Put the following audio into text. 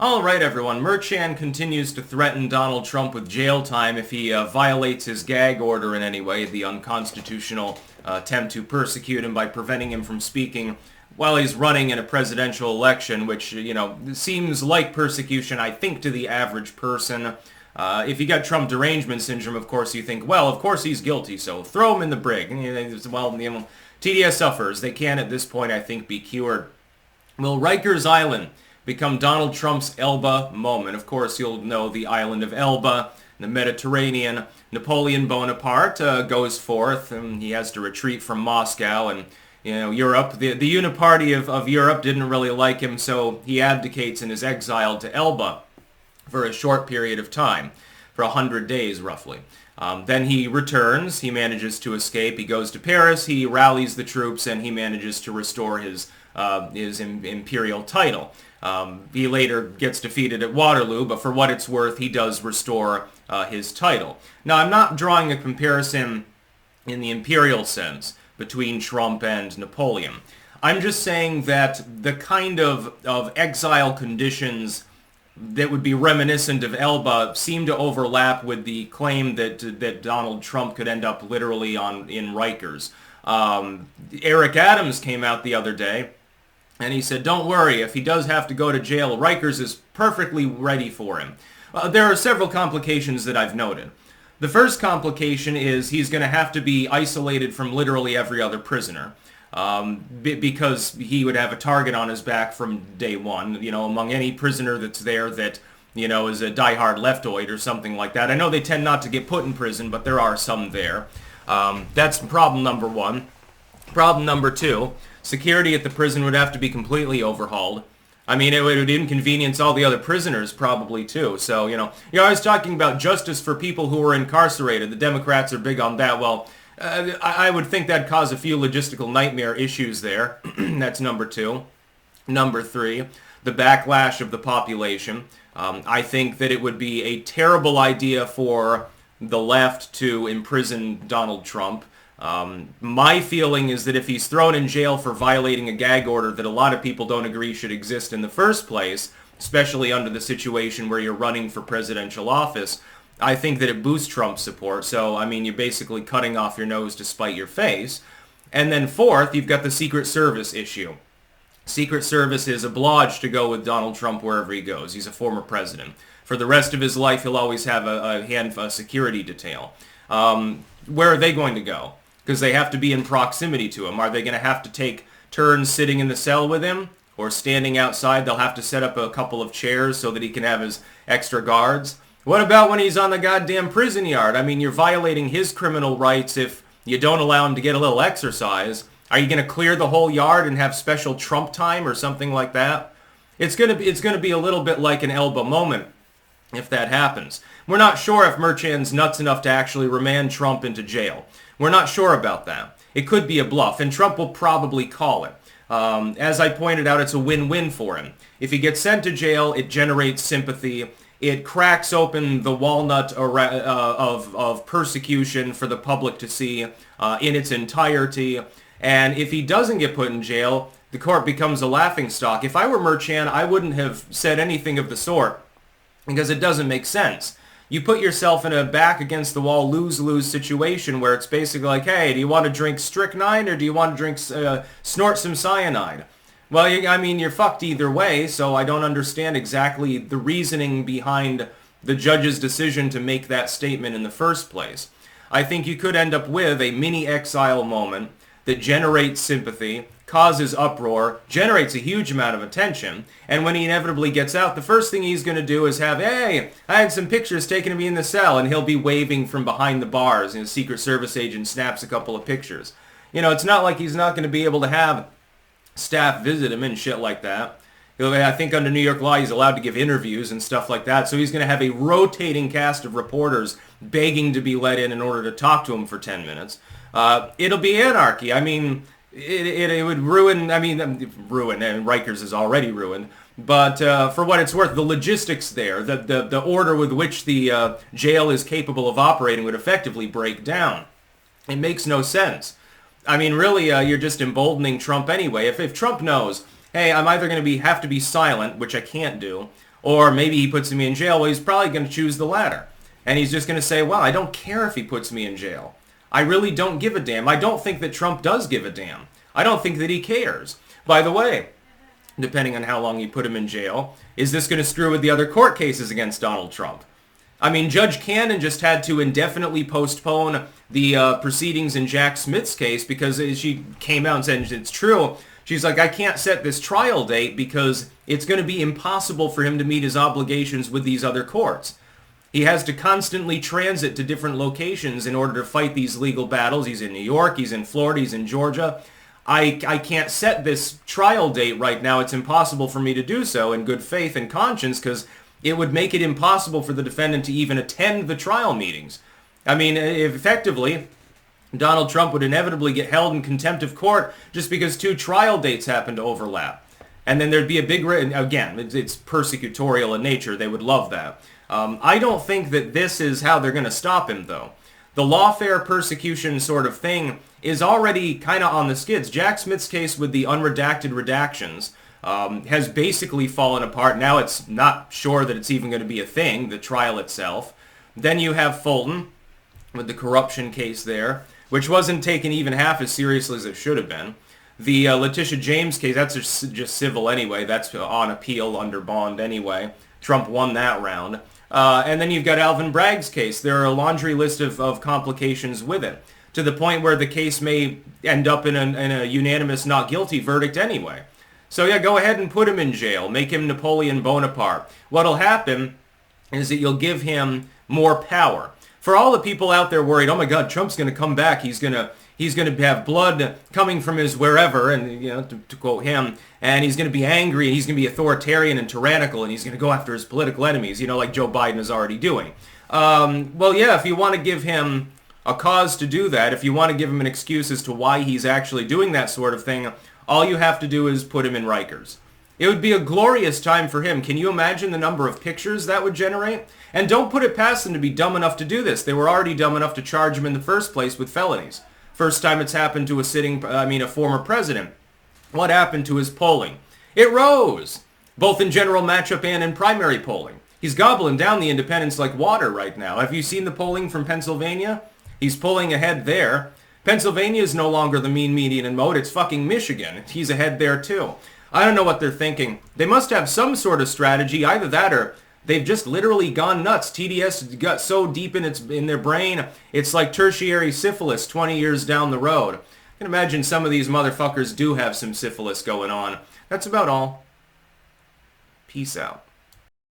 All right, everyone. Merchan continues to threaten Donald Trump with jail time if he violates his gag order in any way, the unconstitutional attempt to persecute him by preventing him from speaking while he's running in a presidential election, which, seems like persecution, I think, to the average person. If you got Trump derangement syndrome, of course, you think, well, of course he's guilty, so throw him in the brig. And you think, well, TDS suffers. They can, at this point, I think, be cured. Will Rikers Island become Donald Trump's Elba moment? Of course, you'll know the island of Elba, the Mediterranean. Napoleon Bonaparte goes forth, and he has to retreat from Moscow, and Europe, the uniparty of Europe didn't really like him, so he abdicates and is exiled to Elba for a short period of time, for 100 days roughly. Then he returns, he manages to escape, he goes to Paris, he rallies the troops, and he manages to restore his imperial title. He later gets defeated at Waterloo, but for what it's worth, he does restore his title. Now, I'm not drawing a comparison in the imperial sense between Trump and Napoleon. I'm just saying that the kind of exile conditions that would be reminiscent of Elba seem to overlap with the claim that Donald Trump could end up literally in Rikers. Eric Adams came out the other day, and he said, don't worry, if he does have to go to jail, Rikers is perfectly ready for him. There are several complications that I've noted. The first complication is he's going to have to be isolated from literally every other prisoner. Because he would have a target on his back from day one, among any prisoner that's there that, is a diehard leftoid or something like that. I know they tend not to get put in prison, but there are some there. That's problem number one. Problem number two, security at the prison would have to be completely overhauled. I mean, it would inconvenience all the other prisoners probably too. So, I was talking about justice for people who are incarcerated. The Democrats are big on that. Well, I would think that'd cause a few logistical nightmare issues there. That's number two. Number three, the backlash of the population. I think that it would be a terrible idea for the left to imprison Donald Trump. My feeling is that if he's thrown in jail for violating a gag order that a lot of people don't agree should exist in the first place, especially under the situation where you're running for presidential office, I think that it boosts Trump's support. So, you're basically cutting off your nose to spite your face. And then fourth, you've got the Secret Service issue. Secret Service is obliged to go with Donald Trump wherever he goes. He's a former president. For the rest of his life, he'll always have a security detail. Where are they going to go? Because they have to be in proximity to him. Are they going to have to take turns sitting in the cell with him? Or standing outside? They'll have to set up a couple of chairs so that he can have his extra guards. What about when he's on the goddamn prison yard? You're violating his criminal rights if you don't allow him to get a little exercise. Are you going to clear the whole yard and have special Trump time or something like that? It's going to be a little bit like an Elba moment if that happens. We're not sure if Merchan's nuts enough to actually remand Trump into jail. We're not sure about that. It could be a bluff, and Trump will probably call it. As I pointed out, it's a win-win for him. If he gets sent to jail, it generates sympathy. It cracks open the walnut of persecution for the public to see in its entirety. And if he doesn't get put in jail, the court becomes a laughingstock. If I were Merchan, I wouldn't have said anything of the sort because it doesn't make sense. You put yourself in a back against the wall lose-lose situation where it's basically like, hey, do you want to drink strychnine or do you want to snort some cyanide? Well, you're fucked either way, so I don't understand exactly the reasoning behind the judge's decision to make that statement in the first place. I think you could end up with a mini exile moment that generates sympathy, causes uproar, generates a huge amount of attention, and when he inevitably gets out, the first thing he's going to do is have, hey, I had some pictures taken of me in the cell, and he'll be waving from behind the bars, and a Secret Service agent snaps a couple of pictures. It's not like he's not going to be able to have staff visit him and shit like that. I think under New York law, he's allowed to give interviews and stuff like that, so he's going to have a rotating cast of reporters begging to be let in order to talk to him for 10 minutes. It'll be anarchy. It would ruin, ruin, and Rikers is already ruined, but for what it's worth, the logistics there, the order with which the jail is capable of operating would effectively break down. It makes no sense. Really, you're just emboldening Trump anyway. If Trump knows, hey, I'm either going to have to be silent, which I can't do, Or maybe he puts me in jail. Well, he's probably going to choose the latter. And he's just going to say, well, I don't care if he puts me in jail. I really don't give a damn. I don't think that Trump does give a damn. I don't think that he cares. By the way, depending on how long you put him in jail, is this going to screw with the other court cases against Donald Trump? I mean, Judge Cannon just had to indefinitely postpone the proceedings in Jack Smith's case because she came out and said it's true. She's like, I can't set this trial date because it's going to be impossible for him to meet his obligations with these other courts. He has to constantly transit to different locations in order to fight these legal battles. He's in New York, he's in Florida, he's in Georgia. I can't set this trial date right now. It's impossible for me to do so in good faith and conscience because it would make it impossible for the defendant to even attend the trial meetings. I mean, effectively, Donald Trump would inevitably get held in contempt of court just because two trial dates happen to overlap. And then there'd be a big, again, it's persecutorial in nature. They would love that. I don't think that this is how they're going to stop him, though. The lawfare persecution sort of thing is already kind of on the skids. Jack Smith's case with the unredacted redactions has basically fallen apart. Now it's not sure that it's even going to be a thing, the trial itself. Then you have Fulton with the corruption case there, which wasn't taken even half as seriously as it should have been. The Letitia James case, that's just civil anyway. That's on appeal under bond anyway. Trump won that round. And then you've got Alvin Bragg's case. There are a laundry list of complications with it, to the point where the case may end up in a unanimous not guilty verdict anyway. So yeah, go ahead and put him in jail. Make him Napoleon Bonaparte. What'll happen is that you'll give him more power. For all the people out there worried, oh my God, Trump's going to come back. He's going to have blood coming from his wherever, and to quote him, and he's going to be angry, and he's going to be authoritarian and tyrannical, and he's going to go after his political enemies, like Joe Biden is already doing. Well, yeah, if you want to give him a cause to do that, if you want to give him an excuse as to why he's actually doing that sort of thing, all you have to do is put him in Rikers. It would be a glorious time for him. Can you imagine the number of pictures that would generate? And don't put it past them to be dumb enough to do this. They were already dumb enough to charge him in the first place with felonies. First time it's happened to a former president. What happened to his polling? It rose, both in general matchup and in primary polling. He's gobbling down the independents like water right now. Have you seen the polling from Pennsylvania? He's pulling ahead there. Pennsylvania is no longer the mean, median, and mode. It's fucking Michigan. He's ahead there too. I don't know what they're thinking. They must have some sort of strategy. Either that or they've just literally gone nuts. TDS got so deep in their brain, it's like tertiary syphilis 20 years down the road. I can imagine some of these motherfuckers do have some syphilis going on. That's about all. Peace out.